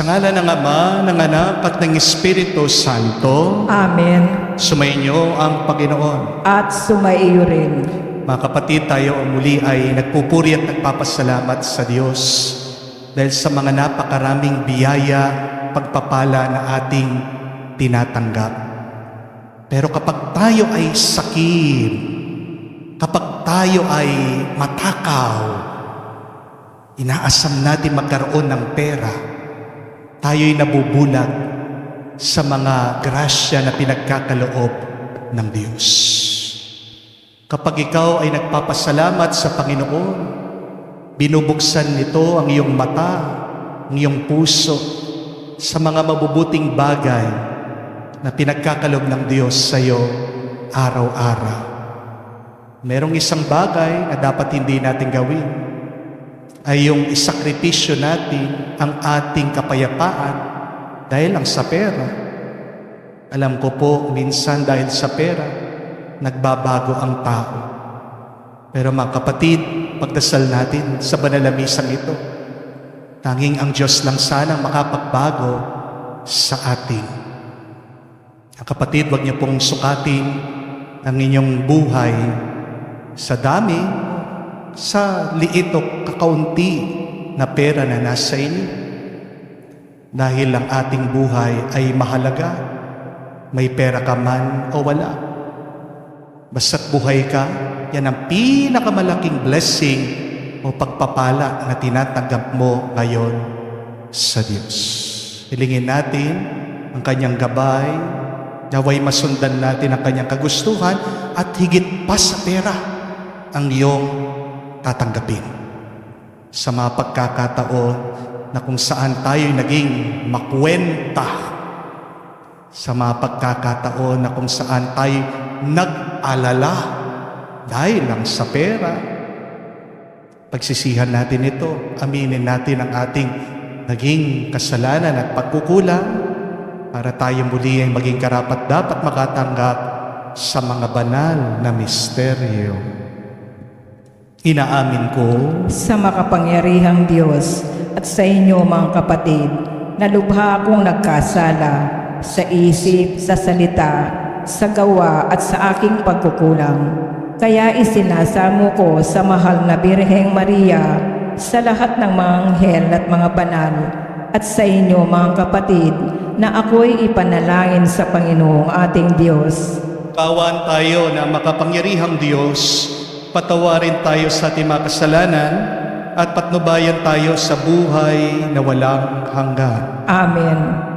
Sa ngalan ng Ama, ng Anak at ng Espiritu Santo, Amen. sumainyo ang Panginoon. At sumaiyo rin. Mga kapatid, tayo muli ay nagpupuri at nagpapasalamat sa Diyos dahil sa mga napakaraming biyaya, pagpapala na ating tinatanggap. Pero kapag tayo ay sakit, kapag tayo ay matakaw, inaasam natin magkaroon ng pera, tayo'y nabubulag sa mga grasya na pinagkakaloob ng Diyos. Kapag ikaw ay nagpapasalamat sa Panginoon, binubuksan nito ang iyong mata, ang iyong puso sa mga mabubuting bagay na pinagkakaloob ng Diyos sa iyo araw-araw. Merong isang bagay na dapat hindi natin gawin, ay yung isakripisyo natin ang ating kapayapaan dahil lang sa pera. Alam ko po, minsan dahil sa pera, nagbabago ang tao. Pero mga kapatid, pagdasal natin sa banal na misang ito, tanging ang Diyos lang sanang makapagbago sa atin. Ang kapatid, huwag niyo pong sukatin ang inyong buhay sa dami, sa liit o kakaunti na pera na nasa inyo. Dahil ang ating buhay ay mahalaga, may pera ka man o wala. Basta't buhay ka, yan ang pinakamalaking blessing o pagpapala na tinatanggap mo ngayon sa Diyos. Hilingin natin ang kanyang gabay, naway masundan natin ang kanyang kagustuhan at higit pa sa pera ang iyong tatanggapin. Sa mga pagkakataon na kung saan tayo'y naging makwenta, sa mga pagkakataon na kung saan tayo nag-alala dahil lang sa pera, pagsisihan natin ito, aminin natin ang ating naging kasalanan at pagkukulang para tayo muli ay maging karapat-dapat makatanggap sa mga banal na misteryo. Inaamin ko Sa makapangyarihang Diyos at sa inyo mga kapatid, na lubha akong nagkasala sa isip, sa salita, sa gawa at sa aking pagkukulang. Kaya isinasamo ko sa mahal na Birheng Maria, sa lahat ng mga anghel at mga banal, at sa inyo mga kapatid, na ako'y ipanalangin sa Panginoong ating Diyos. kawan tayo na makapangyarihang Diyos, patawarin tayo sa ating mga kasalanan at patnubayan tayo sa buhay na walang hanggan. Amen.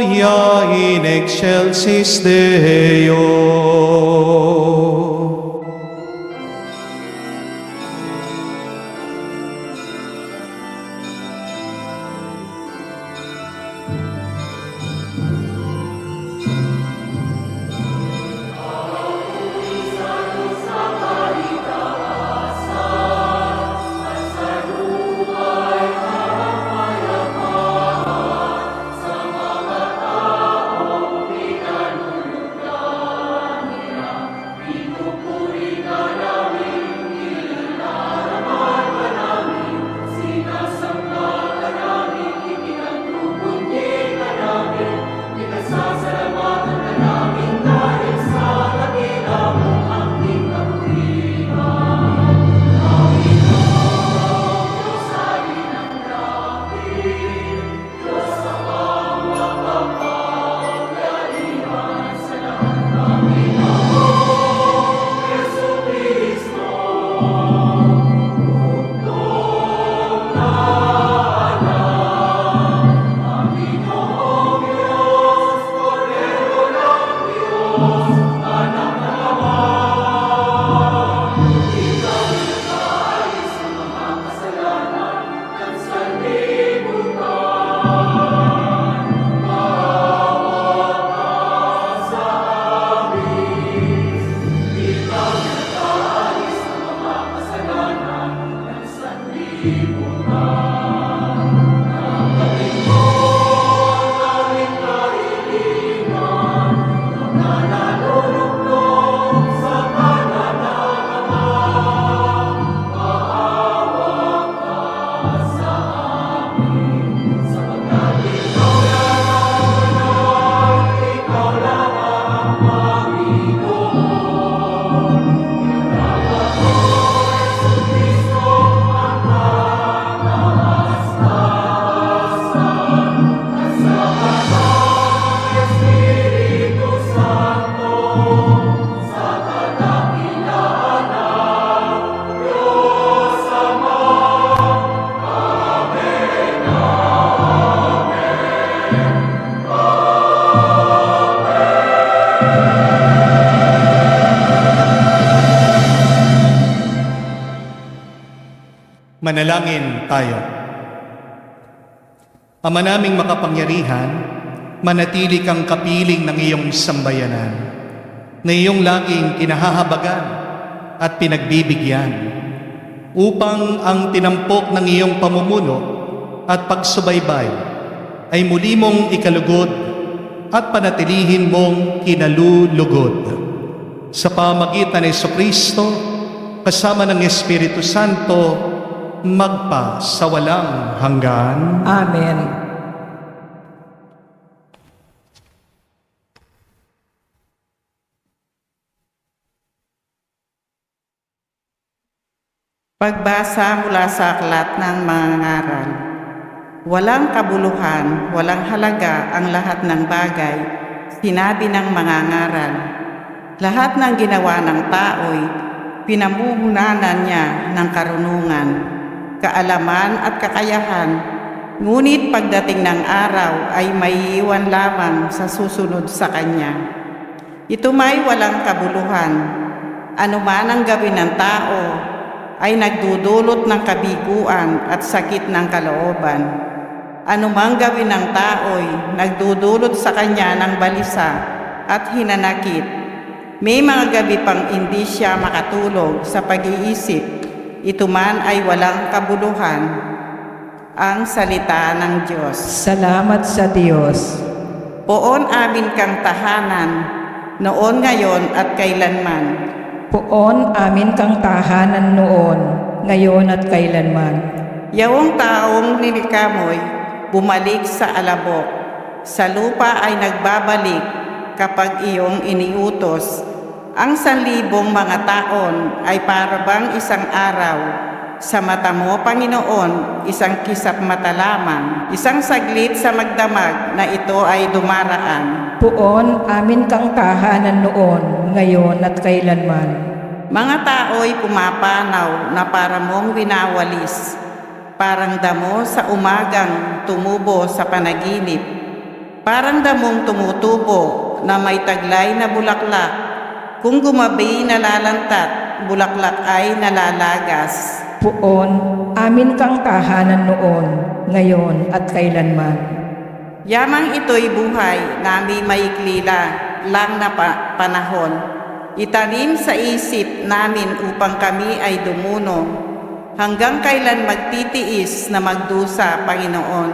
Gloria in excelsis Deo. Manalangin tayo. Ama naming makapangyarihan, manatili kang kapiling ng iyong sambayanan, na iyong laging kinahahabagan at pinagbibigyan, upang ang tinampok ng iyong pamumuno at pagsubaybay ay muli mong ikalugod at panatilihin mong kinalulugod. Sa pamagitan ni Jesucristo, kasama ng Espiritu Santo, magpa sa walang hanggan. Amen. Pagbasa mula sa aklat ng mga ngaral. Walang kabuluhan, walang halaga ang lahat ng bagay, sinabi ng mga ngaral. Lahat ng ginawa ng tao'y pinamuhunanan niya ng karunungan, kaalaman at kakayahan, ngunit pagdating ng araw ay maiiwan lamang sa susunod sa kanya. Ito may walang kabuluhan. Anuman ang gawin ng tao ay nagdudulot ng kabiguan at sakit ng kalooban. Anumang gawin ng tao'y nagdudulot sa kanya ng balisa at hinanakit. May mga gabi pang hindi siya makatulog sa pag-iisip. Ito man ay walang kabuluhan. Ang salita ng Diyos. Salamat sa Diyos. Poon amin kang tahanan, noon, ngayon at kailanman. Poon amin kang tahanan noon, ngayon at kailanman. Yawong taong nilikamoy, bumalik sa alabok. Sa lupa ay nagbabalik kapag iyong iniutos. Ang 1,000 mga taon ay parabang isang araw. Sa mata mo, Panginoon, isang kisap mata lamang. Isang saglit sa magdamag na ito ay dumaraan. Poon amin kang tahanan noon, ngayon at kailanman. Mga tao'y pumapanaw na para mong winawalis. Parang damo sa umagang tumubo sa panaginip. Parang damong tumutubo na may taglay na bulaklak. Kung gumabi nalalantat, bulaklak ay nalalagas. Poon amin kang tahanan noon, ngayon at kailanman. Yamang ito'y buhay nami maikli lang na panahon. Itanim sa isip namin upang kami ay dumuno. Hanggang kailan magtitiis na magdusa, Panginoon?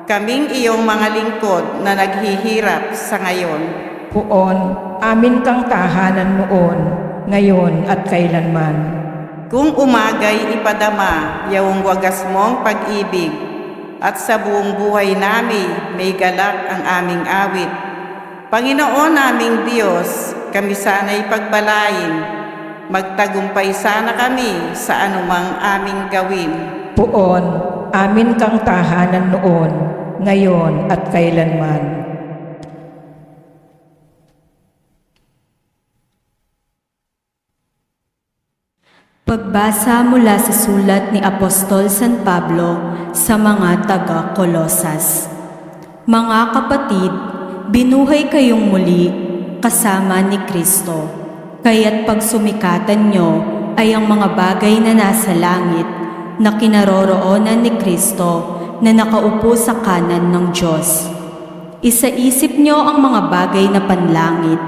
Kaming iyong mga lingkod na naghihirap sa ngayon. Poon amin kang tahanan noon, ngayon at kailanman. Kung umagay ipadama, yawong wagas mong pag-ibig, at sa buong buhay namin may galak ang aming awit. Panginoon naming Diyos, kami sana'y pagbalain, magtagumpay sana kami sa anumang aming gawin. Poon amin kang tahanan noon, ngayon at kailanman. Pagbasa mula sa sulat ni Apostol San Pablo sa mga taga-Kolosas. Mga kapatid, binuhay kayong muli kasama ni Kristo, kaya't pagsumikatan nyo ay ang mga bagay na nasa langit na kinaroroonan ni Kristo na nakaupo sa kanan ng Diyos. Isaisip nyo ang mga bagay na panlangit,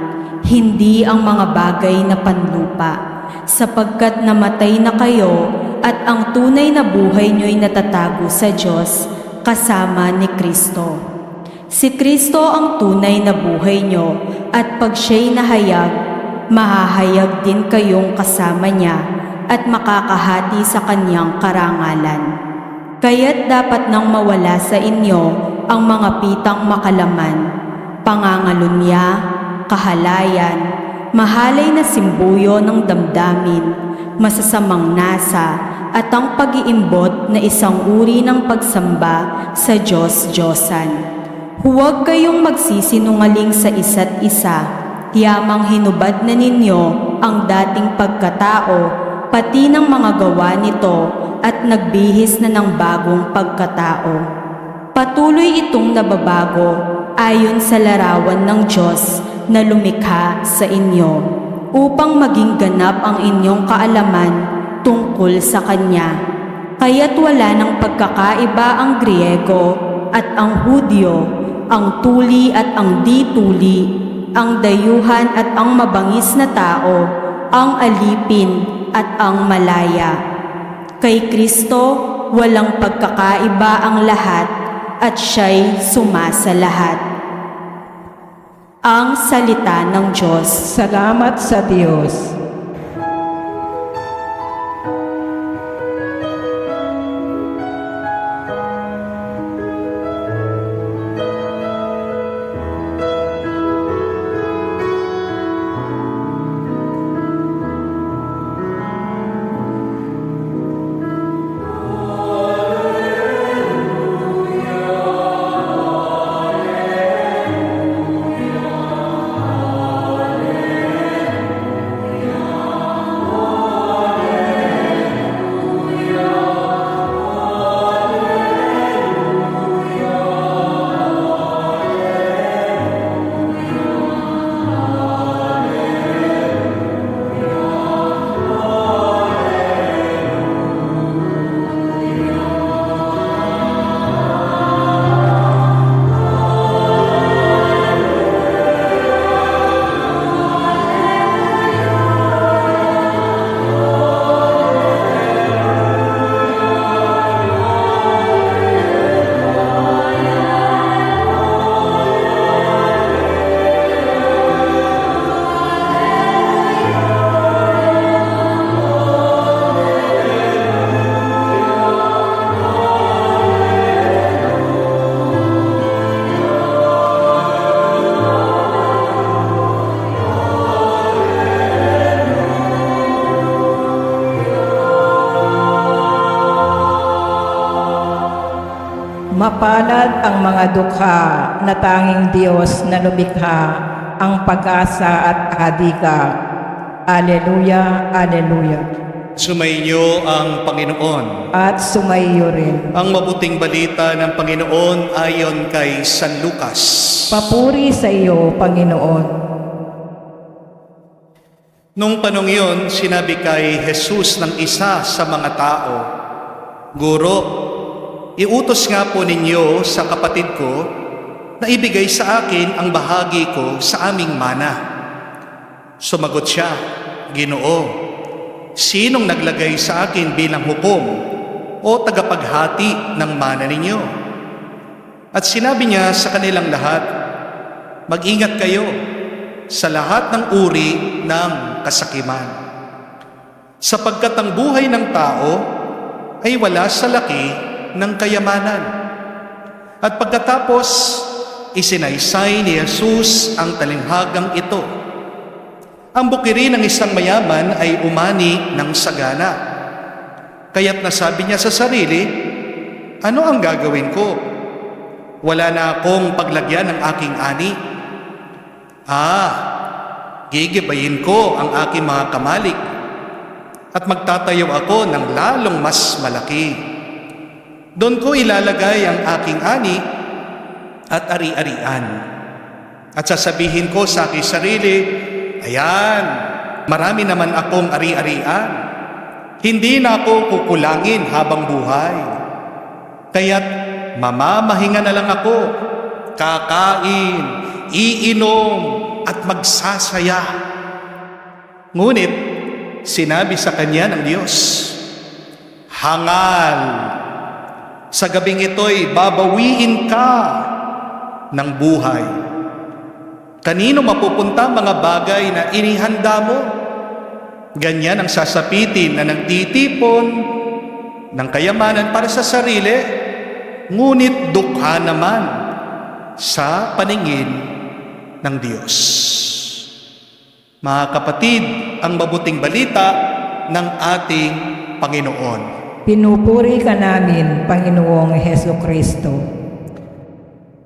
hindi ang mga bagay na panlupa, sapagkat namatay na kayo at ang tunay na buhay nyo'y natatago sa Diyos kasama ni Kristo. Si Kristo ang tunay na buhay nyo at pag siya'y nahayag, mahahayag din kayong kasama niya at makakahati sa kanyang karangalan. Kaya't dapat nang mawala sa inyo ang mga pitang makalaman, pangangalunya, kahalayan, mahalay na simbuyo ng damdamin, masasamang nasa, at ang pag-iimbot na isang uri ng pagsamba sa Diyos-Diyosan. Huwag kayong magsisinungaling sa isa't isa, yamang hinubad na ninyo ang dating pagkatao, pati ng mga gawa nito, at nagbihis na ng bagong pagkatao. Patuloy itong nababago ayon sa larawan ng Diyos na lumikha sa inyo, upang maging ganap ang inyong kaalaman tungkol sa Kanya. Kaya't wala ng pagkakaiba ang Griego at ang Hudyo, ang tuli at ang di-tuli, ang dayuhan at ang mabangis na tao, ang alipin at ang malaya. Kay Kristo, walang pagkakaiba ang lahat at siya'y sumasa lahat. Ang salita ng Diyos. Salamat sa Diyos. Mapalad ang mga dukha na tanging Diyos na lumikha, ang pag-asa at adika. Aleluya, aleluya. Sumainyo ang Panginoon. At sumaiyo rin. Ang mabuting balita ng Panginoon ayon kay San Lucas. Papuri sa iyo, Panginoon. Nung panong iyon, sinabi kay Jesus ng isa sa mga tao, Guro, iutos nga po ninyo sa kapatid ko na ibigay sa akin ang bahagi ko sa aming mana. Sumagot siya, Ginoo, sinong naglagay sa akin bilang hukom o tagapaghati ng mana ninyo? At sinabi niya sa kanilang lahat, mag-ingat kayo sa lahat ng uri ng kasakiman, sapagkat ang buhay ng tao ay wala sa laki ng kayamanan. At pagkatapos, isinaysay ni Jesus ang talinghagang ito. Ang bukirin ng isang mayaman ay umani ng sagana. Kaya't nasabi niya sa sarili, ano ang gagawin ko? Wala na akong paglagyan ng aking ani. Gigibayin ko ang aking mga kamalik at magtatayo ako ng lalong mas malaki. Doon ko ilalagay ang aking ani at ari-arian. At sasabihin ko sa aking sarili, ayan, marami naman akong ari-arian. Hindi na ako kukulangin habang buhay. Kaya't mamamahinga na lang ako, kakain, iinom, at magsasaya. Ngunit, sinabi sa kanya ng Diyos, hangal. Sa gabing ito'y babawiin ka ng buhay. Kanino mapupunta mga bagay na inihanda mo? Ganyan ang sasapitin na nagtitipon ng kayamanan para sa sarili, ngunit dukha naman sa paningin ng Diyos. Mga kapatid, ang mabuting balita ng ating Panginoon. Pinupuri ka namin, Panginoong Heso Kristo.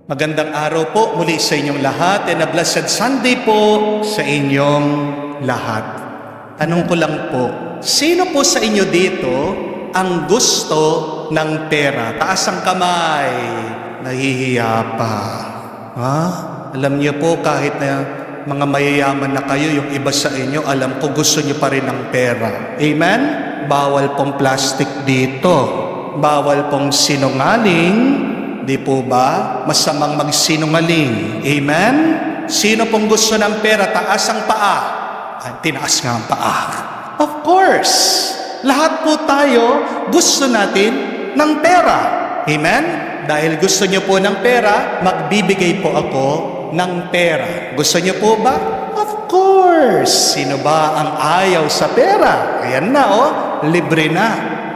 Magandang araw po muli sa inyong lahat and a blessed Sunday po sa inyong lahat. Tanong ko lang po, sino po sa inyo dito ang gusto ng pera? Taas ang kamay. Nahihiya pa. Ha? Alam niyo po kahit na mga mayayaman na kayo, yung iba sa inyo, alam ko gusto niyo pa rin ng pera. Amen? Bawal pong plastic dito. Bawal pong sinungaling. Di po ba? Masamang magsinungaling. Amen? Sino pong gusto ng pera? Taas ang paa. Tinaas nga ang paa. Of course. Lahat po tayo gusto natin ng pera. Amen? Dahil gusto niyo po ng pera, magbibigay po ako ng pera. Gusto niyo po ba? Of course. Sino ba ang ayaw sa pera? Ayan na libre na.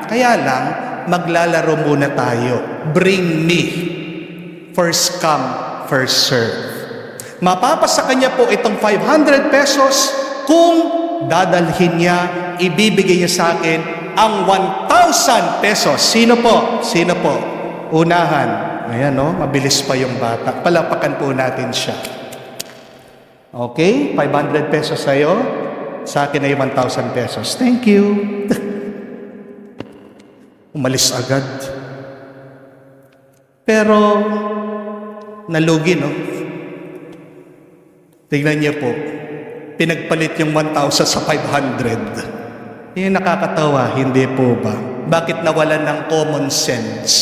Kaya lang, maglalaro muna tayo. Bring me. First come, first serve. Mapapasa kanya po itong 500 pesos kung dadalhin niya, ibibigay niya sa akin ang 1,000 pesos. Sino po? Sino po? Unahan. Ayan mabilis pa yung bata. Palapakan po natin siya. Okay, 500 pesos sa'yo. Sa akin ay 1,000 pesos. Thank you. Umalis agad. Pero, nalugi, Tingnan niyo po. Pinagpalit yung 1,000 sa 500. Yung nakakatawa, hindi po ba? Bakit nawalan ng common sense?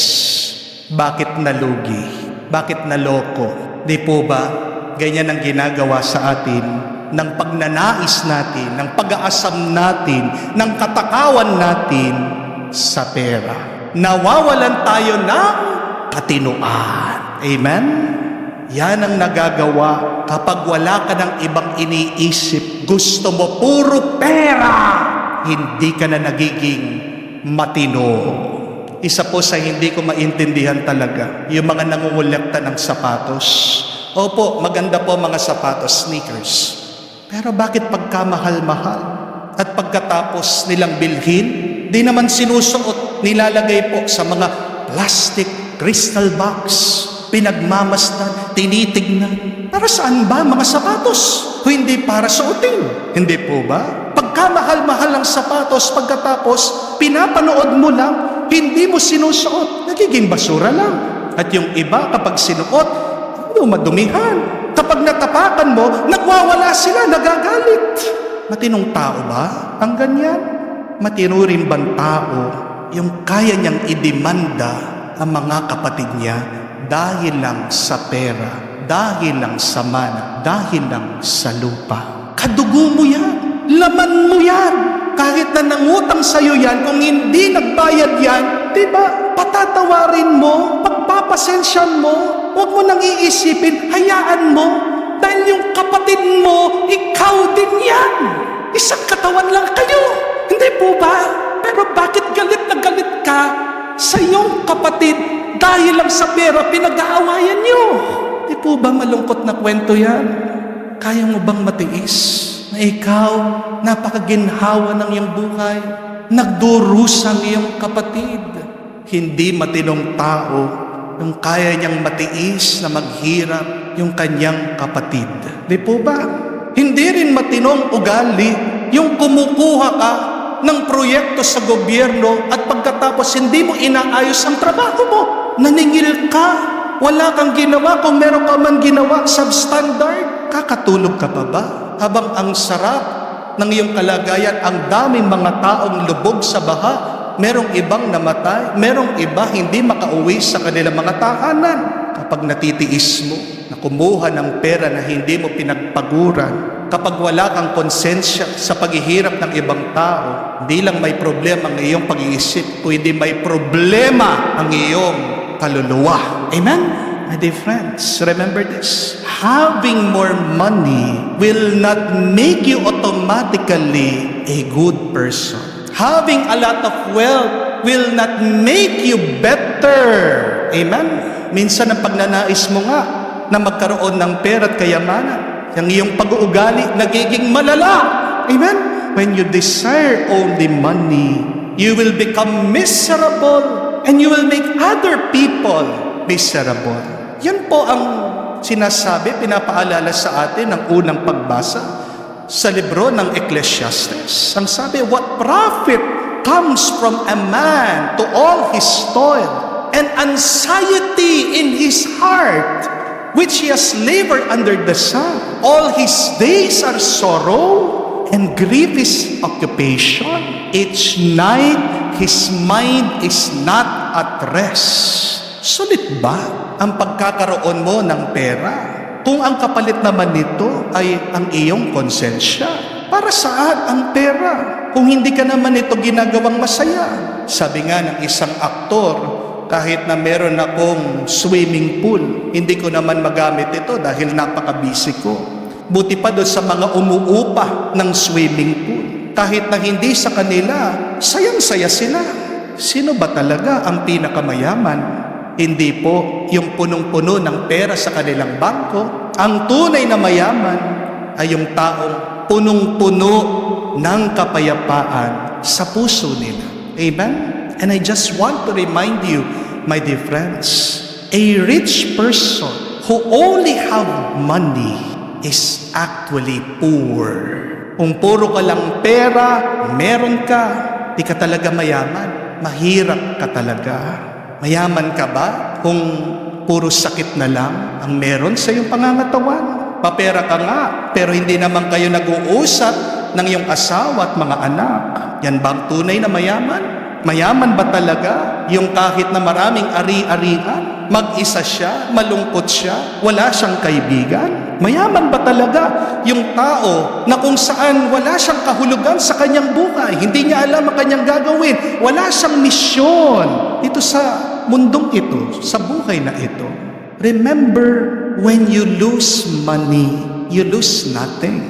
Bakit nalugi? Bakit naloko? Di po ba? Ganyan ang ginagawa sa atin ng pagnanais natin, ng pag-aasam natin, ng katakawan natin sa pera. Nawawalan tayo ng katinuan. Amen? Yan ang nagagawa kapag wala ka ng ibang iniisip. Gusto mo puro pera. Hindi ka na nagiging matino. Isa po sa hindi ko maintindihan talaga, yung mga nangungulekta ng sapatos. Opo, maganda po mga sapatos, sneakers. Pero bakit pagkamahal-mahal? At pagkatapos nilang bilhin, di naman sinusuot, nilalagay po sa mga plastic crystal box, pinagmamasdan, tinitignan. Para saan ba mga sapatos? O hindi para suotin? Hindi po ba? Pagkamahal-mahal ang sapatos, pagkatapos pinapanood mo lang, hindi mo sinusuot, nagiging basura lang. At yung iba kapag sinuot, madumihan. Kapag natapakan mo, nagwawala sila, nagagalit. Matinong tao ba ang ganyan? Matino rin bang tao yung kaya niyang idemanda ang mga kapatid niya dahil lang sa pera, dahil lang sa mana, dahil lang sa lupa? Kadugo mo yan, laman mo yan. Kahit na nangutang sa'yo yan, kung hindi nagbayad yan, diba, patatawarin mo, pagpapasensyan mo, huwag mo nang iisipin, hayaan mo, dahil yung kapatid mo, ikaw din yan. Isang katawan lang kayo. Hindi po ba? Pero bakit galit na galit ka sa iyong kapatid dahil lang sa pera pinag-aawayan niyo? Hindi po ba malungkot na kwento yan? Kaya mo bang matiis na ikaw, napakaginhawa ng iyong buhay, nagdurusang iyong kapatid? Hindi matinong tao yung kaya niyang matiis na maghirap yung kanyang kapatid. Di po ba? Hindi rin matinong ugali yung kumukuha ka ng proyekto sa gobyerno at pagkatapos hindi mo inaayos ang trabaho mo. Naningil ka. Wala kang ginawa. Kung meron ka man ginawa substandard, kakatulog ka pa ba? Habang ang sarap ng iyong kalagayan, ang daming mga taong lubog sa baha, merong ibang namatay, merong iba hindi makauwi sa kanilang mga tahanan. Kapag natitiis mo na kumuha ng pera na hindi mo pinagpaguran, Kapag wala kang konsensya sa paghihirap ng ibang tao, hindi lang may problema ang iyong pag-iisip, kundi may problema ang iyong kaluluwa. Amen? My dear friends, remember this. Having more money will not make you automatically a good person. Having a lot of wealth will not make you better. Amen? Minsan ang pagnanais mo nga na magkaroon ng pera at kayamanan, ang iyong pag-uugali nagiging malala. Amen? When you desire only money, you will become miserable and you will make other people miserable. Yan po ang sinasabi, pinapaalala sa atin ng unang pagbasa sa libro ng Ecclesiastes. Ang sabi, what profit comes from a man to all his toil and anxiety in his heart, which he has labored under the sun. All his days are sorrow and grievous occupation. Each night his mind is not at rest. Sulit ba ang pagkakaroon mo ng pera kung ang kapalit naman nito ay ang iyong konsensya? Para saan ang pera kung hindi ka naman ito ginagawang masaya? Sabi nga ng isang aktor, kahit na meron akong swimming pool, hindi ko naman magamit ito dahil napaka-busy ko. Buti pa doon sa mga umuupa ng swimming pool. Kahit na hindi sa kanila, sayang-saya sila. Sino ba talaga ang pinakamayaman? Hindi po yung punong-puno ng pera sa kanilang bangko. Ang tunay na mayaman ay yung taong punong-puno ng kapayapaan sa puso nila. Amen? And I just want to remind you, my dear friends, a rich person who only have money is actually poor. Kung puro ka lang pera, meron ka, di ka talaga mayaman. Mahirap ka talaga. Mayaman ka ba kung puro sakit na lang ang meron sa iyong pangangatawan? Papera ka nga, pero hindi naman kayo nag-uusap ng iyong asawa at mga anak. Yan ba ang tunay na mayaman? Mayaman ba talaga yung kahit na maraming ari-arian, mag-isa siya, malungkot siya, wala siyang kaibigan? Mayaman ba talaga yung tao na kung saan wala siyang kahulugan sa kanyang buhay, hindi niya alam ang kanyang gagawin, wala siyang misyon dito sa mundong ito, sa buhay na ito? Remember, when you lose money, you lose nothing.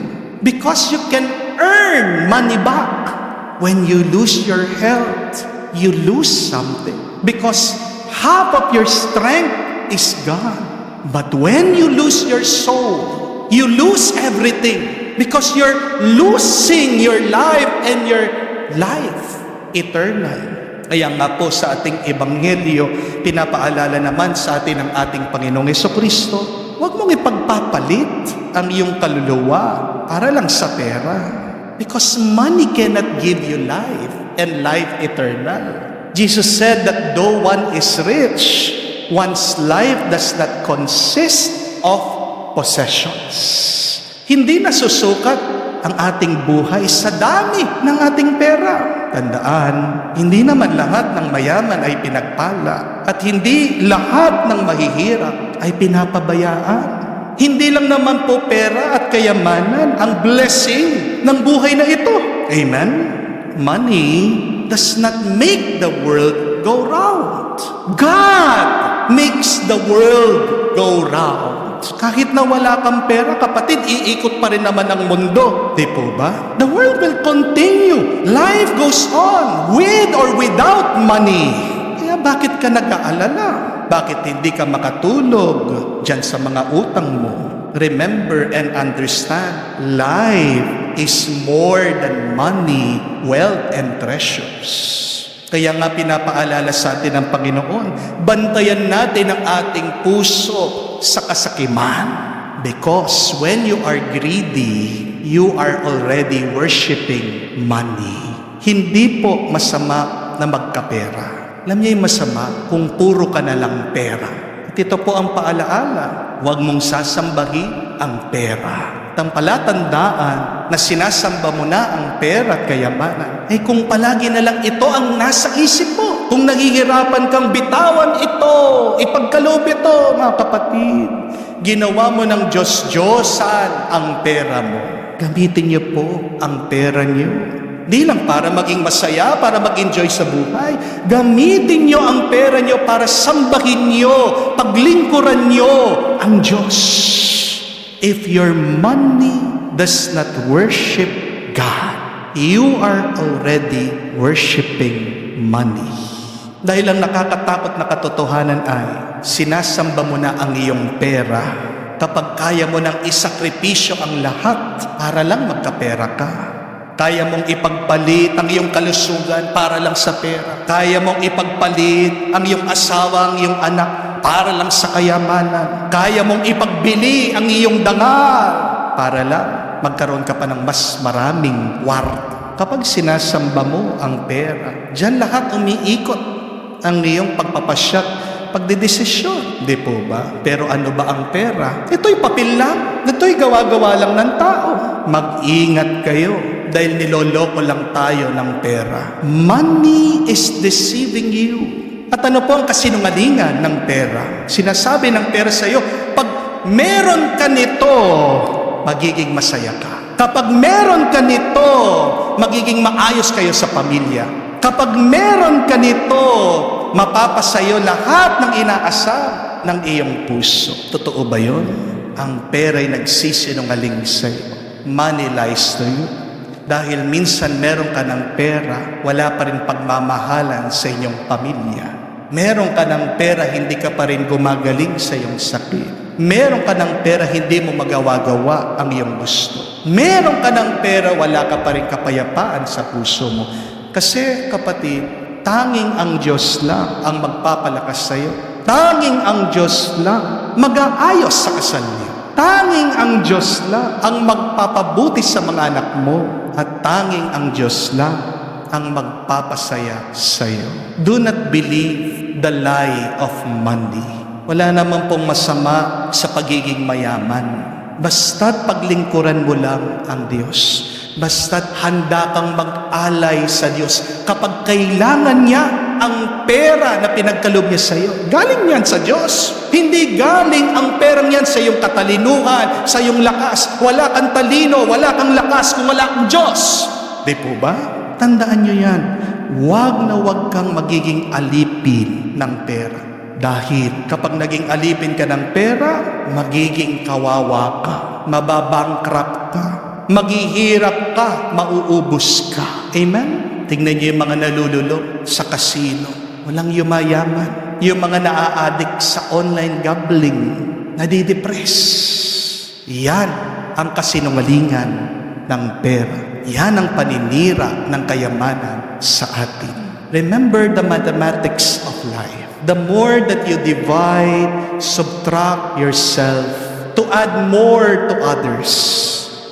Because you can earn money back. When you lose your health, you lose something. Because half of your strength is gone. But when you lose your soul, you lose everything. Because you're losing your life and your life eternal. Kaya nga po sa ating ebanghelyo, pinapaalala naman sa atin ng ating Panginoong Jesucristo, huwag mong ipagpapalit ang iyong kaluluwa para lang sa pera. Because money cannot give you life and life eternal. Jesus said that though one is rich, one's life does not consist of possessions. Hindi nasusukat ang ating buhay sa dami ng ating pera. Tandaan, hindi naman lahat ng mayaman ay pinagpala at hindi lahat ng mahihirap ay pinapabayaan. Hindi lang naman po pera at kayamanan ang blessing ng buhay na ito. Amen? Money does not make the world go round. God makes the world go round. Kahit na wala kang pera, kapatid, iikot pa rin naman ang mundo. Di po ba? The world will continue. Life goes on with or without money. Kaya bakit ka nag-aalala? Bakit hindi ka makatulog dyan sa mga utang mo? Remember and understand, life is more than money, wealth, and treasures. Kaya nga pinapaalala sa atin ng Panginoon, bantayan natin ang ating puso sa kasakiman. Because when you are greedy, you are already worshiping money. Hindi po masama na magkapera. Alam niyo yung masama kung puro ka na lang pera. At ito po ang paalaala, huwag mong sasambahin ang pera. Palatandaan na sinasamba mo na ang pera at kayamanan. Eh kung palagi na lang ito ang nasa isip mo, kung naghihirapan kang bitawan ito, ipagkaloob ito, mga kapatid, ginawa mo ng Diyos-Diyosan ang pera mo. Gamitin niyo po ang pera niyo. Di lang para maging masaya, para mag-enjoy sa buhay. Gamitin niyo ang pera niyo para sambahin niyo, paglingkuran niyo ang Diyos. If your money does not worship God, you are already worshiping money. Dahil ang nakakatakot na katotohanan ay sinasamba mo na ang iyong pera kapag kaya mo nang isakripisyo ang lahat para lang magkapera ka. Kaya mong ipagpalit ang iyong kalusugan para lang sa pera. Kaya mong ipagpalit ang iyong asawa, ang iyong anak para lang sa kayamanan. Kaya mong ipagbili ang iyong dangal para lang magkaroon ka pa ng mas maraming kwarto. Kapag sinasamba mo ang pera, diyan lahat umiikot ang iyong pagpapasyat, pagdedesisyon. Di po ba? Pero ano ba ang pera? Ito'y papel lang. Ito'y gawa-gawa lang ng tao. Mag-ingat kayo dahil niloloko lang tayo ng pera. Money is deceiving you. At ano po ang kasinungalingan ng pera? Sinasabi ng pera sa iyo, pag meron ka nito, magiging masaya ka. Kapag meron ka nito, magiging maayos kayo sa pamilya. Kapag meron ka nito, mapapasayo lahat ng inaasar ng iyong puso. Totoo ba yun? Ang pera'y nagsisinungaling sa iyo. Money lies to you. Dahil minsan meron ka ng pera, wala pa rin pagmamahalan sa inyong pamilya. Meron ka ng pera, hindi ka pa rin gumagaling sa iyong sakit. Meron ka ng pera, hindi mo magawa-gawa ang iyong gusto. Meron ka ng pera, wala ka pa rin kapayapaan sa puso mo. Kasi kapatid, tanging ang Diyos lang ang magpapalakas sa iyo. Tanging ang Diyos lang mag-aayos sa kasal niyo. Tanging ang Diyos lang ang magpapabuti sa mga anak mo. At tanging ang Diyos lang ang magpapasaya sa iyo. Do not believe the lie of money. Wala naman pong masama sa pagiging mayaman. Basta't paglingkuran mo lang ang Diyos. Basta't handa kang mag-alay sa Diyos. Kapag kailangan niya ang pera na pinagkaloob niya sa iyo, galing yan sa Diyos. Hindi galing ang perang yan sa iyong katalinuhan, sa iyong lakas. Wala kang talino, wala kang lakas kung wala kang Diyos. Di po ba? Tandaan niyo yan. Huwag na huwag kang magiging alipin ng pera. Dahil kapag naging alipin ka ng pera, magiging kawawa ka, mababangkrap ka, maghihirap ka, mauubos ka. Amen? Tingnan niyo yung mga nalululog sa kasino. Walang yumayaman. Yung mga naa-addict sa online gambling, nadidepress. Yan ang kasinungalingan ng pera. Yan ang paninira ng kayamanan sa atin. Remember the mathematics of life. The more that you divide, subtract yourself to add more to others,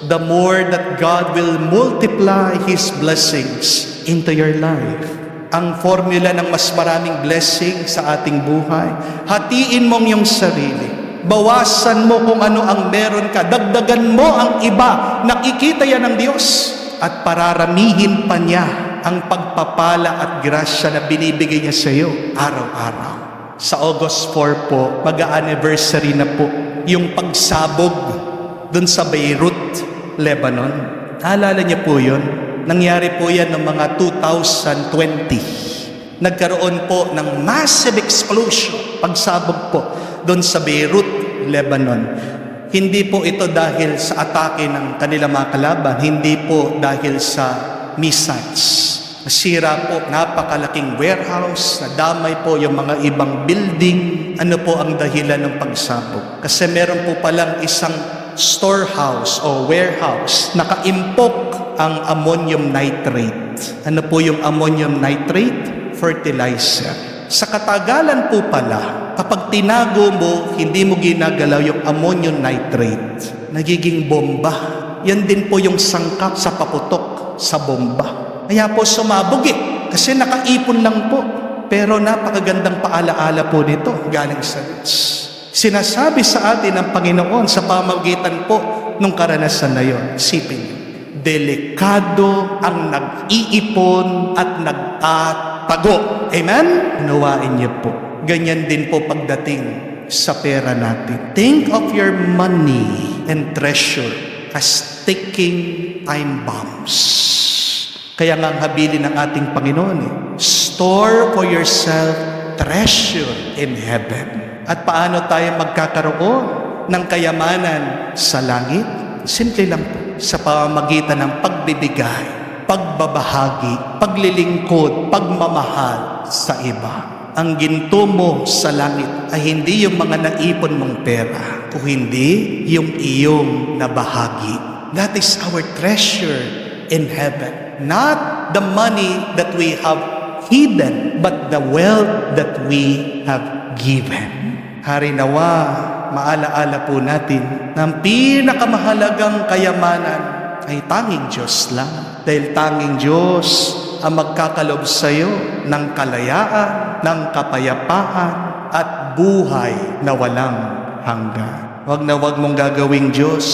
the more that God will multiply His blessings into your life. Ang formula ng mas maraming blessing sa ating buhay, hatiin mong yung sarili. Bawasan mo kung ano ang meron ka. Dagdagan mo ang iba. Nakikita yan ng Diyos. At pararamihin pa niya ang pagpapala at grasya na binibigay niya sa iyo araw-araw. Sa August 4 po, mag-a-anniversary na po yung pagsabog dun sa Beirut, Lebanon. Naalala niyo po yun? Nangyari po yan noong mga 2020. Nagkaroon po ng massive explosion, pagsabog po dun sa Beirut, Lebanon. Hindi po ito dahil sa atake ng kanilang mga kalaban, hindi po dahil sa missiles. Nasira po, napakalaking warehouse, nadamay po yung mga ibang building. Ano po ang dahilan ng pagsabog? Kasi meron po palang isang storehouse o warehouse, nakaimpok ang ammonium nitrate. Ano po yung ammonium nitrate? Fertilizer. Sa katagalan po pala, kapag tinago mo, hindi mo ginagalaw yung ammonium nitrate, nagiging bomba. Yan din po yung sangkap sa paputok sa bomba. Kaya po sumabog kasi nakaipon lang po. Pero napakagandang paalaala po nito galing sa Diyos. Sinasabi sa atin ng Panginoon sa pamamagitan po ng karanasan na yun. Isipin niyo, delikado ang nag-iipon at nagtatago. Amen? Unawain niyo po. Ganyan din po pagdating sa pera natin. Think of your money and treasure as ticking time bombs. Kaya nga ang habilin ng ating Panginoon, store for yourself treasure in heaven. At paano tayo magkakaroon ng kayamanan sa langit? Simple lang po, sa pamamagitan ng pagbibigay, pagbabahagi, paglilingkod, pagmamahal sa iba. Ang ginto mo sa langit ay hindi yung mga naipon mong pera, kung hindi yung iyong nabahagi. That is our treasure in heaven. Not the money that we have hidden, but the wealth that we have given. Hari nawa, maalaala po natin na ang pinakamahalagang kayamanan ay tanging Diyos lang. Dahil tanging Diyos ang magkakalob sa iyo ng kalayaan, ng kapayapaan, at buhay na walang hanggan. Huwag na huwag mong gagawing Diyos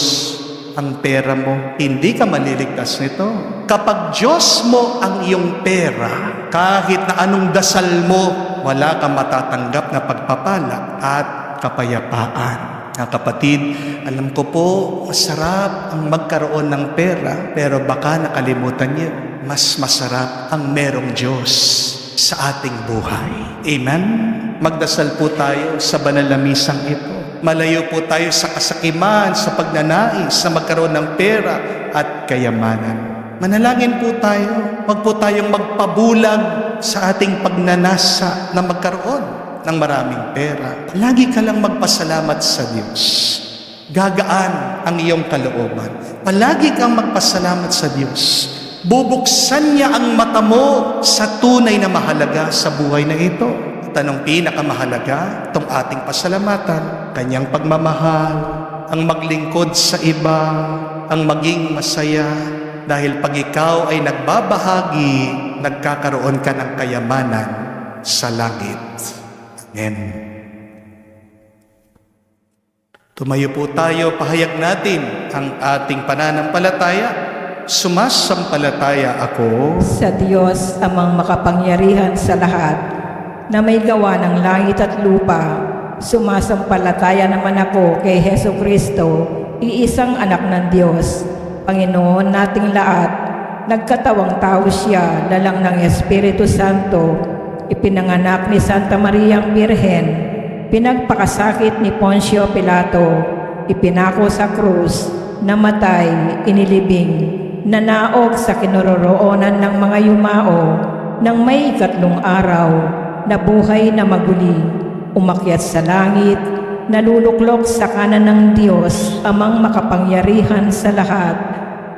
ang pera mo. Hindi ka maliligtas nito. Kapag Diyos mo ang iyong pera, kahit na anong dasal mo, wala kang matatanggap na pagpapala at kapayapaan. Mga kapatid, alam ko po, masarap ang magkaroon ng pera, pero baka nakalimutan niyo, mas masarap ang merong Diyos sa ating buhay. Amen? Magdasal po tayo sa banal na misang ito. Malayo po tayo sa kasakiman, sa pagnanais, sa magkaroon ng pera at kayamanan. Manalangin po tayo. Huwag po tayong magpabulag sa ating pagnanasa na magkaroon ng maraming pera. Lagi ka lang magpasalamat sa Diyos. Gagaan ang iyong kalooban. Palagi kang magpasalamat sa Diyos. Bubuksan niya ang mata mo sa tunay na mahalaga sa buhay na ito. At anong pinakamahalaga? Itong ating pasalamatan, kanyang pagmamahal, ang maglingkod sa iba, ang maging masaya. Dahil pag ikaw ay nagbabahagi, nagkakaroon ka ng kayamanan sa langit. Amen. Tumayo po tayo, pahayag natin ang ating pananampalataya. Sumasampalataya ako Sa Diyos amang makapangyarihan sa lahat, na may gawa ng langit at lupa. Sumasampalataya naman ako kay Heso Kristo, iisang anak ng Diyos, Panginoon nating lahat. Nagkatawang tao siya, lalang ng Espiritu Santo, ipinanganak ni Santa Maria ang Birhen, pinagpakasakit ni Poncio Pilato, ipinako sa krus, namatay, inilibing, nanaog sa kinaroroonan ng mga yumao, nang may ikatlong araw, nabuhay na maguli, umakyat sa langit, naluluklok sa kanan ng Diyos, amang makapangyarihan sa lahat.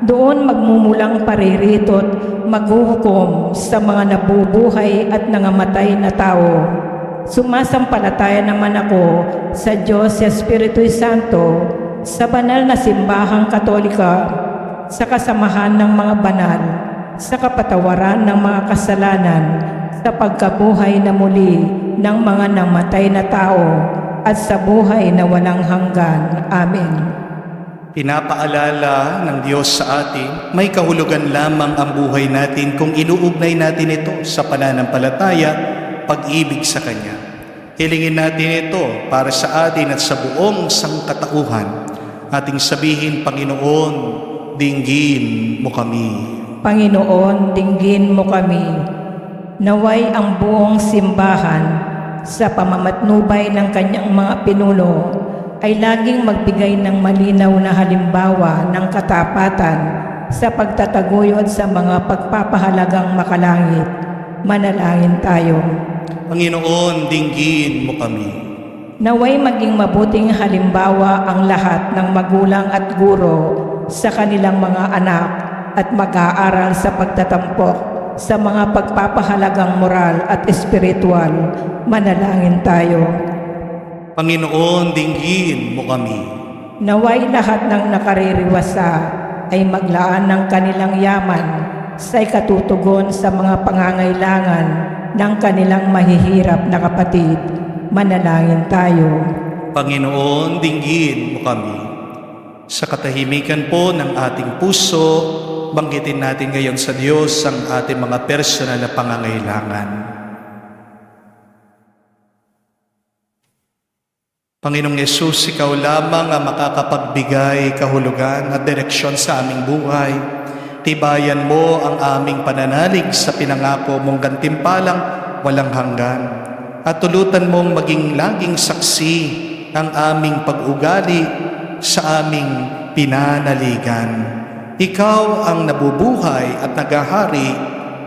Doon magmumulang paririto't maghuhukom sa mga nabubuhay at nangamatay na tao. Sumasampalataya naman ako sa Diyos sa Espiritu Santo, sa banal na simbahang Katolika, sa kasamahan ng mga banal, sa kapatawaran ng mga kasalanan, sa pagkabuhay na muli ng mga namatay na tao, at sa buhay na walang hanggan. Amen. Pinapaalala ng Diyos sa atin, may kahulugan lamang ang buhay natin kung inuugnay natin ito sa pananampalataya, pag-ibig sa Kanya. Hilingin natin ito para sa atin at sa buong sangkatauhan. Ating sabihin, Panginoon, dinggin mo kami. Panginoon, dinggin mo kami. Naway ang buong simbahan sa pamamatnubay ng kanyang mga pinuno ay laging magbigay ng malinaw na halimbawa ng katapatan sa pagtataguyod sa mga pagpapahalagang makalangit. Manalangin tayo. Panginoon, dinggin mo kami. Naway maging mabuting halimbawa ang lahat ng magulang at guro sa kanilang mga anak at mag-aaral sa pagtatampok sa mga pagpapahalagang moral at espiritual. Manalangin tayo. Panginoon, dinggin mo kami. Naway lahat ng nakaririwasa ay maglaan ng kanilang yaman sa ikatutugon sa mga pangangailangan ng kanilang mahihirap na kapatid. Manalangin tayo. Panginoon, dinggin mo kami. Sa katahimikan po ng ating puso, banggitin natin ngayon sa Diyos ang ating mga personal na pangangailangan. Panginoong Yesus, Ikaw lamang ang makakapagbigay kahulugan at direksyon sa aming buhay. Tibayan mo ang aming pananalig sa pinangako mong gantimpalang walang hanggan. At tulutan mong maging laging saksi ang aming pag-ugali sa aming pinanaligan. Ikaw ang nabubuhay at nagahari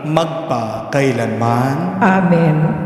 magpakailanman. Amen.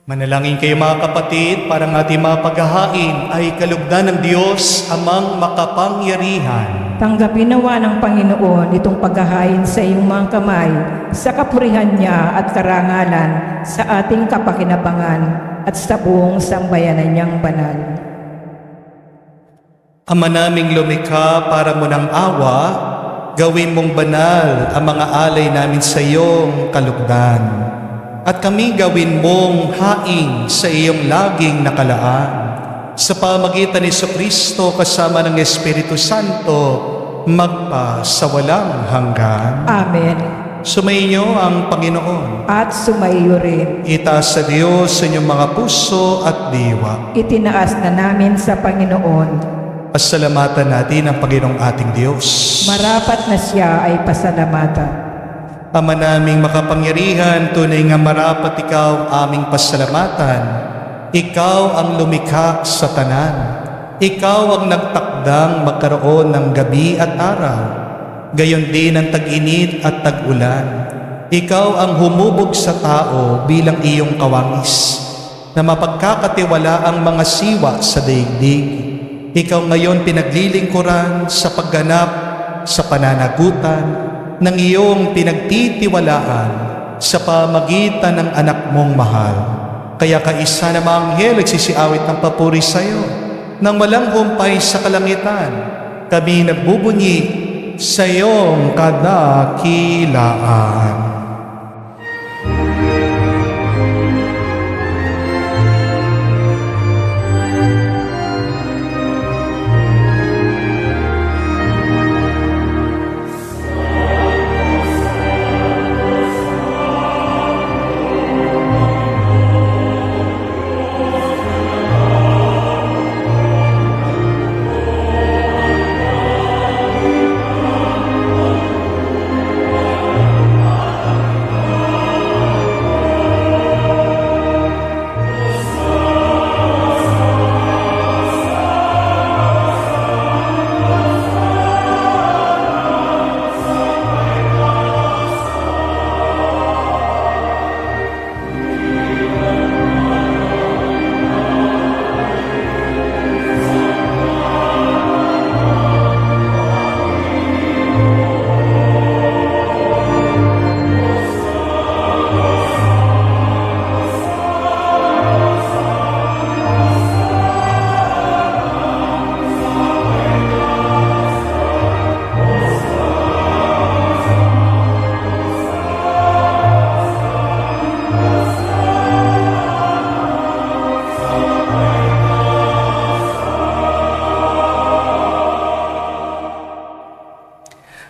Manalangin kayo mga kapatid, para ng ating mga paghahain ay kalugdan ng Diyos amang makapangyarihan. Tanggapin nawa ng Panginoon itong paghahain sa iyong mga kamay, sa kapurihan niya at karangalan, sa ating kapakinabangan at sa buong sambayanan niyang banal. Ama naming lumikha para mo ng awa, gawin mong banal ang mga alay namin sa iyong kalugdan. At kami gawin mong haing sa iyong laging nakalaan. Sa pamagitan ni Kristo kasama ng Espiritu Santo, magpa sa walang hanggan. Amen. Sumainyo ang Panginoon. At sumaiyo rin. Itaas sa Diyos sa inyong mga puso at diwa. Itinaas na namin sa Panginoon. Pasalamatan natin ang Panginoong ating Diyos. Marapat na siya ay pasalamatan. Ama naming makapangyarihan, tunay nga marapat ikaw aming pasalamatan. Ikaw ang lumikha sa tanan. Ikaw ang nagtakdang magkaroon ng gabi at araw. Gayon din ang tag-init at tag-ulan. Ikaw ang humubog sa tao bilang iyong kawangis, na mapagkakatiwala ang mga siwa sa daigdig. Ikaw ngayon pinaglilingkuran sa pagganap sa pananagutan ng iyong pinagtitiwalaan sa pamagitan ng anak mong mahal. Kaya kaisa na mga anghel nagsisiawit ng papuri sa iyo. Nang walang humpay sa kalangitan, kami nagbubunyi sa iyong kadakilaan.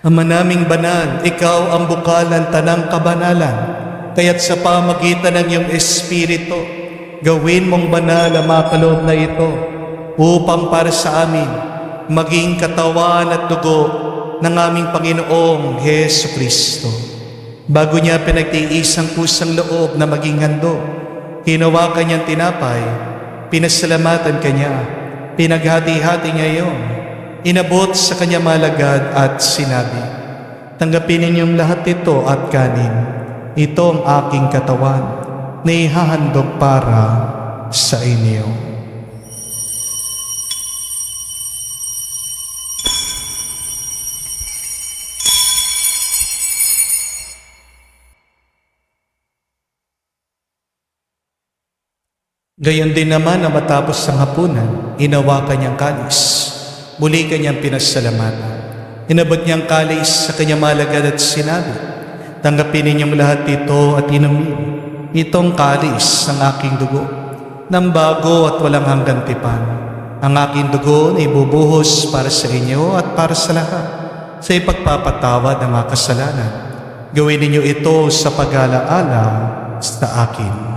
Ama naming banal, ikaw ang bukal ng tanang kabanalan, kaya't sa pamagitan ng iyong Espiritu, gawin mong banal ang mga kaloob na ito upang para sa amin maging katawan at dugo ng aming Panginoong Hesu Kristo. Bago niya pinagtiis ang kusang loob na maging handog, hinawakan niyang tinapay, pinasalamatan kanya, pinaghati-hati niya iyon, inabot sa kanya malagad at sinabi, "Tanggapin ninyong lahat ito at kanin. Ito ang aking katawan na ihahandog para sa inyo." Gayon din naman na matapos ang hapunan, hinawakan niyang kalis. Muli kanyang pinasalamatan. Inabot niyang kalis sa kanyang malagad at sinabi, "Tanggapin ninyong lahat ito at inumin. Itong kalis ng aking dugo, ng bago at walang hanggang tipan. Ang aking dugo na ibubuhos para sa inyo at para sa lahat, sa ipagpapatawad ng mga kasalanan. Gawin ninyo ito sa pag-alaala sa akin."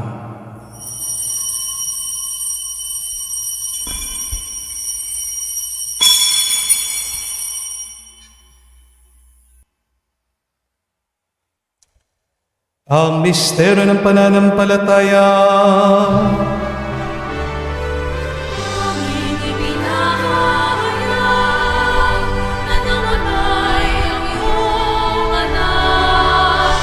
Ang misteryo ng pananampalataya. Aming ipinahayag na namatay ang iyong anak,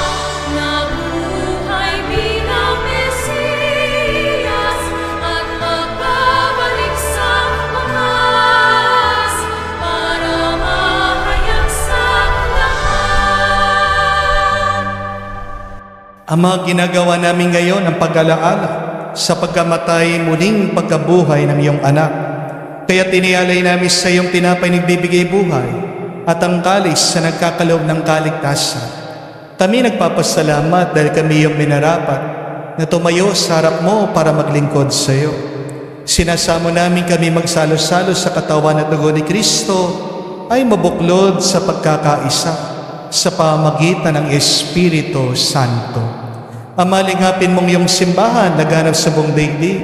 nabuhay bilang Mesiyas at magbabalik sa wakas para mahayag sa lahat. Ama, ginagawa namin ngayon ang pag-alaala sa pagkamatay muling pagkabuhay ng iyong anak. Kaya tinialay namin sa iyong tinapay nagbibigay buhay at ang kalis sa nagkakaloob ng kaligtasan. Kami nagpapasalamat dahil kami iyong minarapat na tumayo sa harap mo para maglingkod sa iyo. Sinasamo namin kami magsalo-salo sa katawan at dugo ni Kristo ay mabuklod sa pagkakaisa sa pamagitan ng Espiritu Santo. Ama, lingapin mong iyong simbahan na ganap sa buong daigdig.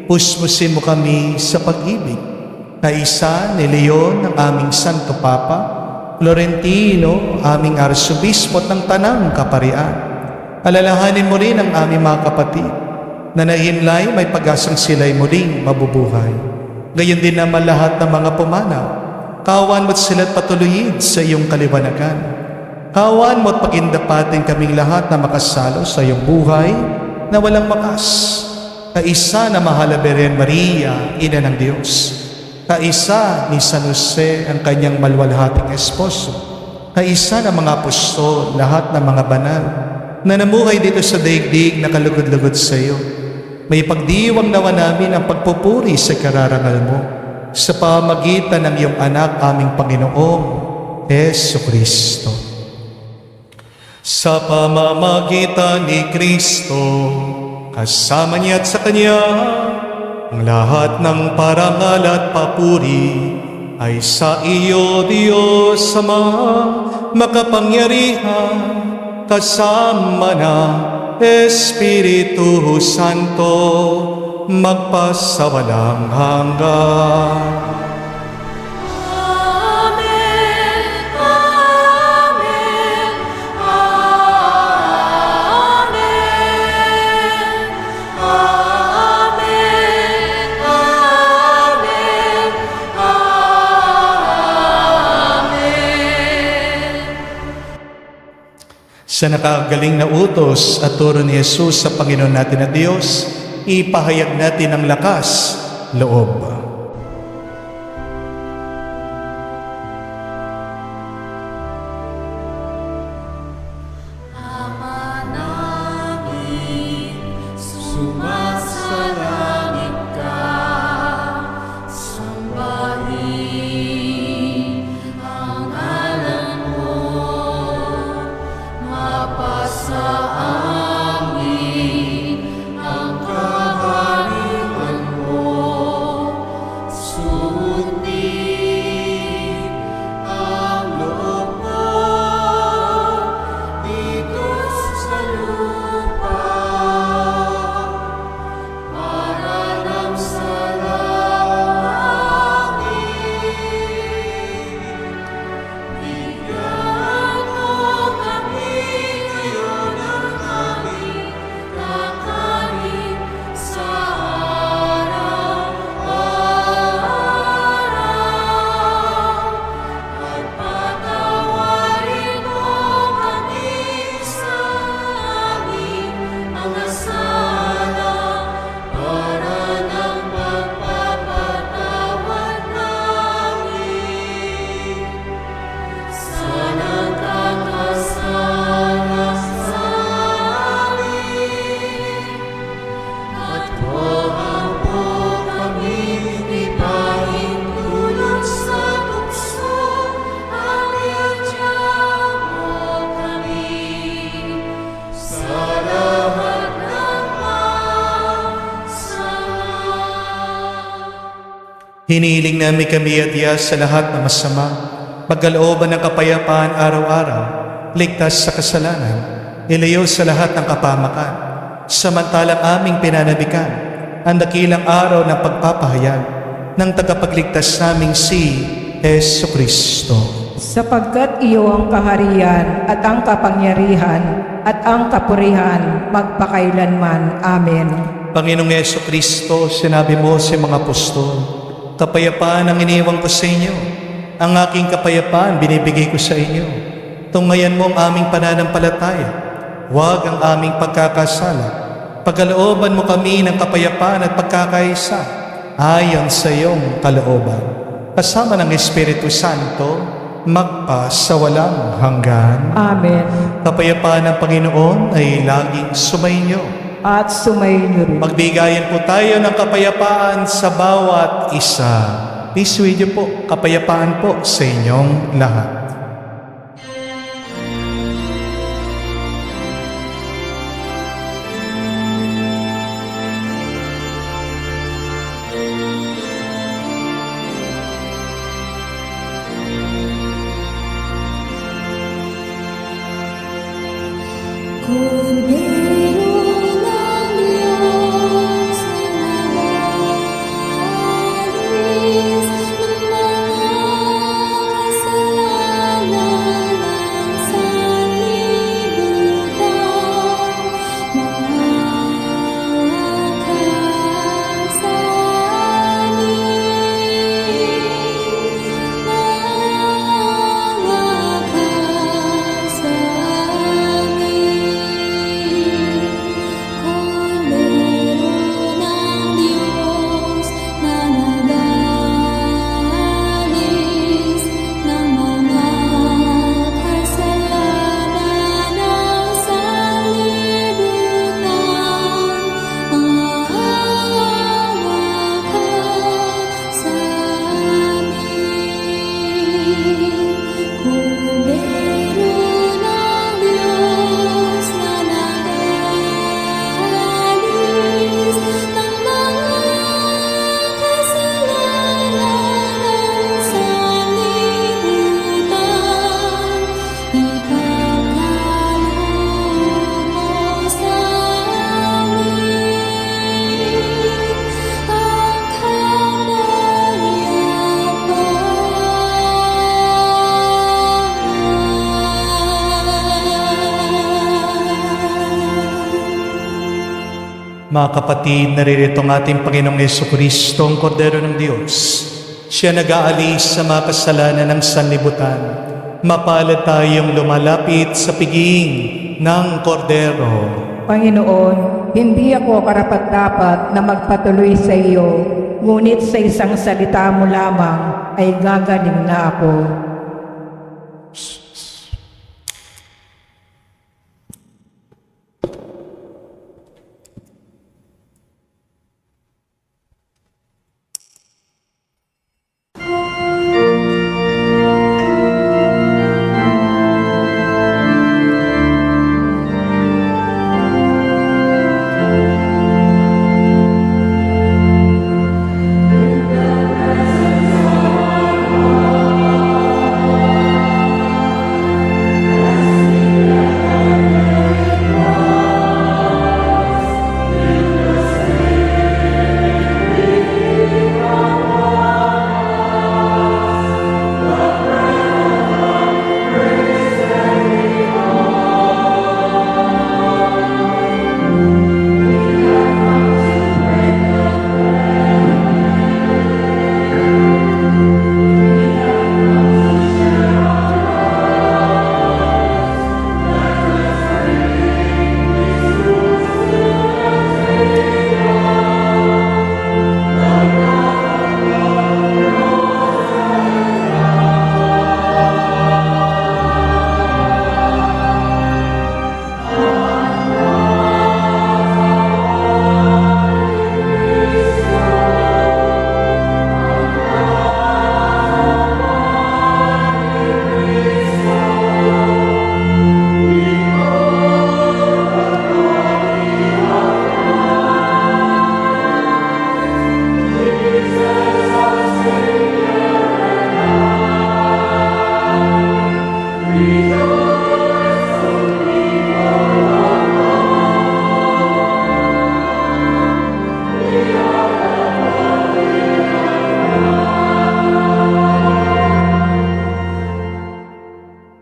Puspusin mo kami sa pag-ibig. Kaisa ni Leon, ang aming Santo Papa, Florentino, aming Arsobispo ng Tanang Kaparian. Alalahanin mo rin ang aming mga kapatid na nahinlay may pag-asang sila'y muling mabubuhay. Gayon din naman lahat ng mga pumanaw. Kawan mo't sila't patuloyin sa iyong kaliwanagan. Kawan mo't pagindapatin kaming lahat na makasalo sa iyong buhay na walang wakas. Kaisa na mahal na Birhen Maria, Ina ng Diyos. Kaisa ni San Jose, ang kanyang malwalhating esposo. Kaisa ng mga apostol, lahat ng mga banal na namuhay dito sa daigdig na kalugod-lugod sa iyo. May pagdiwang nawa namin ang pagpupuri sa kararangal mo sa pamagitan ng iyong anak, aming Panginoong Hesu Kristo. Sa pamamagitan ni Kristo, kasama niya at sa Kanya, ang lahat ng parangal at papuri ay sa iyo, Diyos Ama, makapangyarihan, kasama na Espiritu Santo, magpasawalang hanggan. Sa nakagaling na utos at turo ni Jesus sa Panginoon natin na Diyos, ipahayag natin ang lakas, loob. Ama namin, sumasalangit ka, sambahin ang ngalan mo, mapasa amin ang kaharian mo, Hinihiling namin kami adya sa lahat ng masama, pagkalooban ng kapayapaan araw-araw, ligtas sa kasalanan, ilayo sa lahat ng kapamakan, samantalang aming pinanabikan ang dakilang araw ng pagpapahayag ng tagapagligtas naming si Hesu Kristo. Sapagkat iyo ang kaharian at ang kapangyarihan at ang kapurihan magpakailanman. Amen. Panginoong Hesu Kristo, sinabi mo sa mga apostol, kapayapaan ang iniwan ko sa inyo, ang aking kapayapaan binibigay ko sa inyo. Tunghayan mo ang aming pananampalataya, huwag ang aming pagkakasala. Pagkalooban mo kami ng kapayapaan at pagkakaisa, ayon sa iyong kalooban. Kasama ng Espiritu Santo, magpa sa walang hanggan. Amen. Kapayapaan ng Panginoon ay laging sumainyo. At sumainyo rin. Magbigayan po tayo ng kapayapaan sa bawat isa. Peace with you po. Kapayapaan po sa inyong lahat. Cordero ng Diyos na nagalis ng mga kasalanan ng sanlibutan, Mga kapatid, naririto ang ating Panginoong Jesucristo, ang Kordero ng Diyos. Siya nag-aalis sa mga kasalanan ng sanlibutan. Mapalad tayong lumalapit sa piging ng Kordero. Panginoon, hindi ako karapat-dapat na magpatuloy sa iyo, ngunit sa isang salita mo lamang ay gagaling na ako.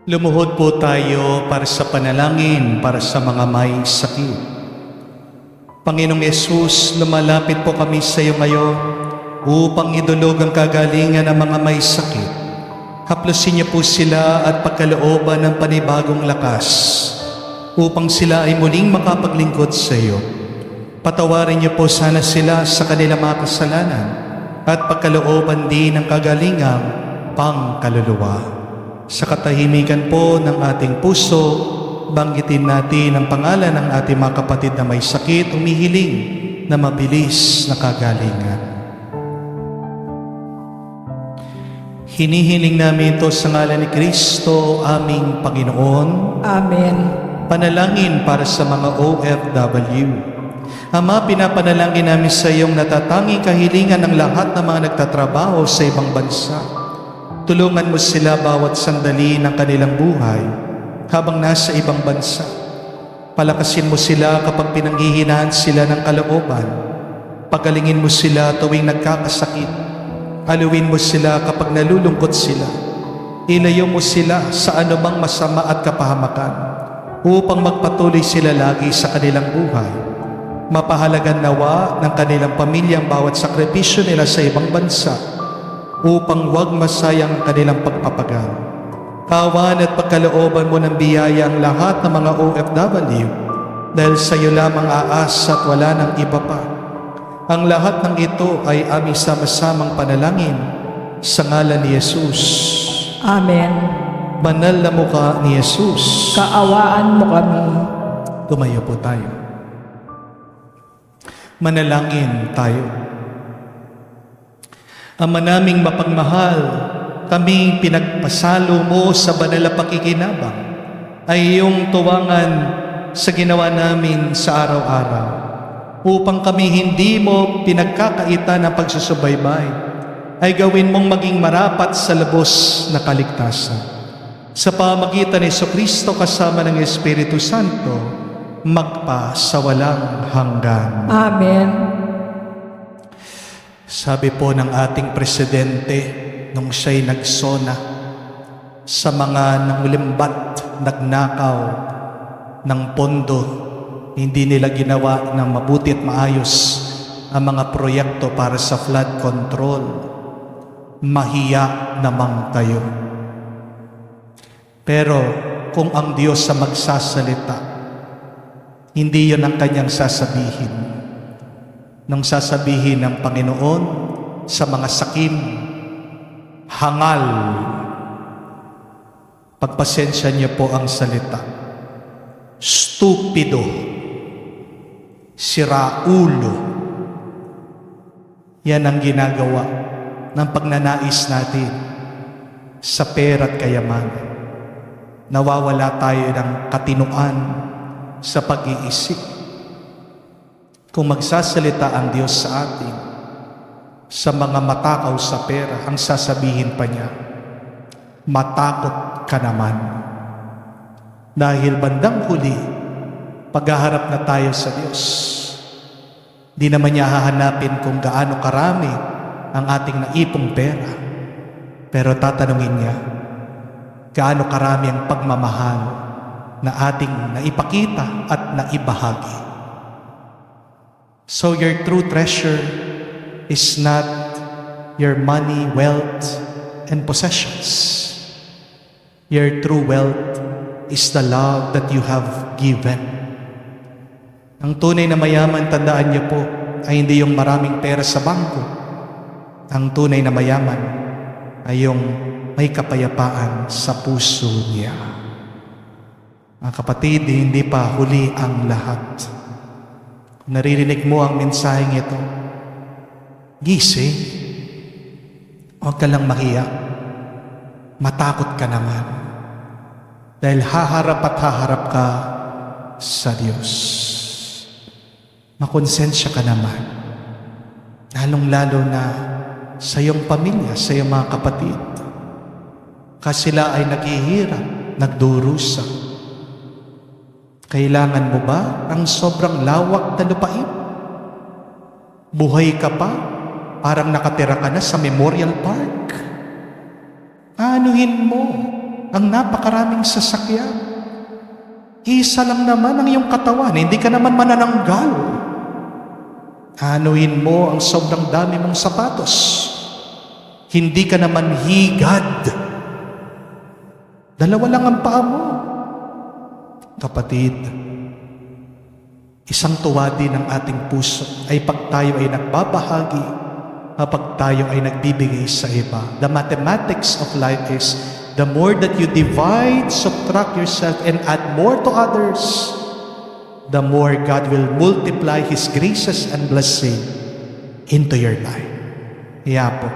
Lumuhod po tayo para sa panalangin para sa mga may sakit. Panginoong Yesus, lumalapit po kami sa iyo ngayon upang idulog ang kagalingan ng mga may sakit. Haplusin niyo po sila at pagkalooban ng panibagong lakas upang sila ay muling makapaglingkod sa iyo. Patawarin niyo po sana sila sa kanilang mga kasalanan at pagkalooban din ng kagalingang pangkaluluwa. Sa katahimikan po ng ating puso, banggitin natin ang pangalan ng ating mga kapatid na may sakit, umihiling na mabilis na kagalingan. Hinihiling namin ito sa ngalan ni Kristo, aming Panginoon. Amen. Panalangin para sa mga OFW. Ama, pinapanalangin namin sa iyong natatanging kahilingan ng lahat ng mga nagtatrabaho sa ibang bansa. Tulungan mo sila bawat sandali ng kanilang buhay habang nasa ibang bansa. Palakasin mo sila kapag pinanghihinaan sila ng kalooban. Pagalingin mo sila tuwing nagkakasakit. Aluin mo sila kapag nalulungkot sila. Ilayo mo sila sa anumang masama at kapahamakan upang magpatuloy sila lagi sa kanilang buhay. Mapahalagan nawa ng kanilang pamilyang bawat sakripisyo nila sa ibang bansa upang huwag masayang ang kanilang pagpapagal. Kawan at pagkalooban mo ng biyaya ang lahat ng mga OFW dahil sa iyo lamang aasa at wala ng iba pa. Ang lahat ng ito ay aming sama-samang panalangin sa ngalan ni Jesus. Amen. Banal na mukha ni Jesus. Kaawaan mo kami. Tumayo po tayo. Manalangin tayo. Ama naming mapagmahal, kaming pinagpasalo mo sa banal na pakikinabang ay iyong tuwangan sa ginawa namin sa araw-araw upang kami hindi mo pinagkakaitan ng pagsusubaybay ay gawin mong maging marapat sa lubos na kaligtasan. Sa pamagitan ni Jesucristo kasama ng Espiritu Santo, magpa sa walang hanggan. Amen. Sabi po ng ating presidente nung siya'y nagsona sa mga nangulimbat, nagnakaw ng pondo, hindi nila ginawa ng mabuti at maayos ang mga proyekto para sa flood control. Mahiya naman kayo. Pero kung ang Diyos sa magsasalita, hindi yun ang kanyang sasabihin. Nung sasabihin ng Panginoon sa mga sakim, hangal. Pagpasensya niyo po ang salita. Stupido. Siraulo. Yan ang ginagawa ng pagnanais natin sa pera at kayamanan. Nawawala tayo ng katinuan sa pag-iisip. Kung magsasalita ang Diyos sa atin sa mga matakaw sa pera, ang sasabihin pa niya, matakot ka naman. Dahil bandang huli, paghaharap na tayo sa Diyos, di naman niya hahanapin kung gaano karami ang ating naipong pera. Pero tatanungin niya, gaano karami ang pagmamahal na ating naipakita at naibahagi. So your true treasure is not your money, wealth, and possessions. Your true wealth is the love that you have given. Ang tunay na mayaman, tandaan niyo po, ay hindi yung maraming pera sa bangko. Ang tunay na mayaman ay yung may kapayapaan sa puso niya. Mga kapatid, hindi pa huli ang lahat. Naririnig mo ang mensaheng ito, gising, huwag ka lang mahiya, matakot ka naman, dahil haharap at haharap ka sa Diyos. Makonsensya ka naman, lalong-lalo na sa iyong pamilya, sa iyong mga kapatid, kasi sila ay naghihirap, nagdurusa. Kailangan mo ba ang sobrang lawak na lupain? Buhay ka pa, parang nakatira ka na sa Memorial Park. Anuhin mo ang napakaraming sasakyan. Isa lang naman ang iyong katawan, hindi ka naman manananggal. Anuhin mo ang sobrang dami mong sapatos. Hindi ka naman higad. Dalawa lang ang paa mo. Kapatid, isang tuwa din ng ating puso ay pag tayo ay nagbabahagi, kapag tayo ay nagbibigay sa iba. The mathematics of life is the more that you divide, subtract yourself, and add more to others, the more God will multiply His graces and blessing into your life. Kaya po,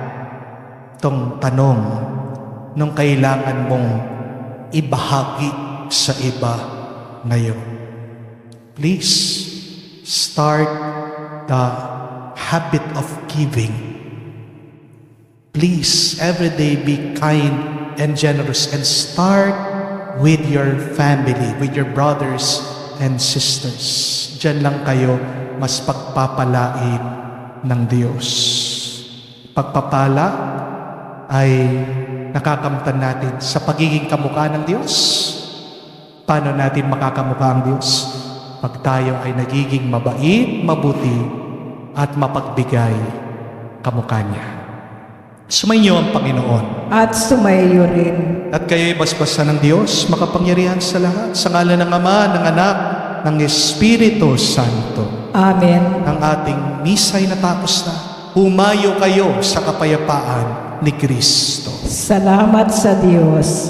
itong tanong, nung kailangan mong ibahagi sa iba ngayon, please start the habit of giving. Please, every day be kind and generous, and start with your family, with your brothers and sisters. Diyan lang kayo mas pagpapalain ng Diyos. Pagpapala ay nakakamtan natin sa pagiging kamukha ng Diyos. Paano natin makakamukha ang Diyos? Pag tayo ay nagiging mabait, mabuti, at mapagbigay kamukha niya. Sumainyo ang Panginoon. At sumayo rin. At kayo'y basbasan ng Diyos, makapangyarihan sa lahat, sa ngalan ng Ama, ng Anak, ng Espiritu Santo. Amen. Ang ating misa'y natapos na. Humayo kayo sa kapayapaan ni Kristo. Salamat sa Diyos.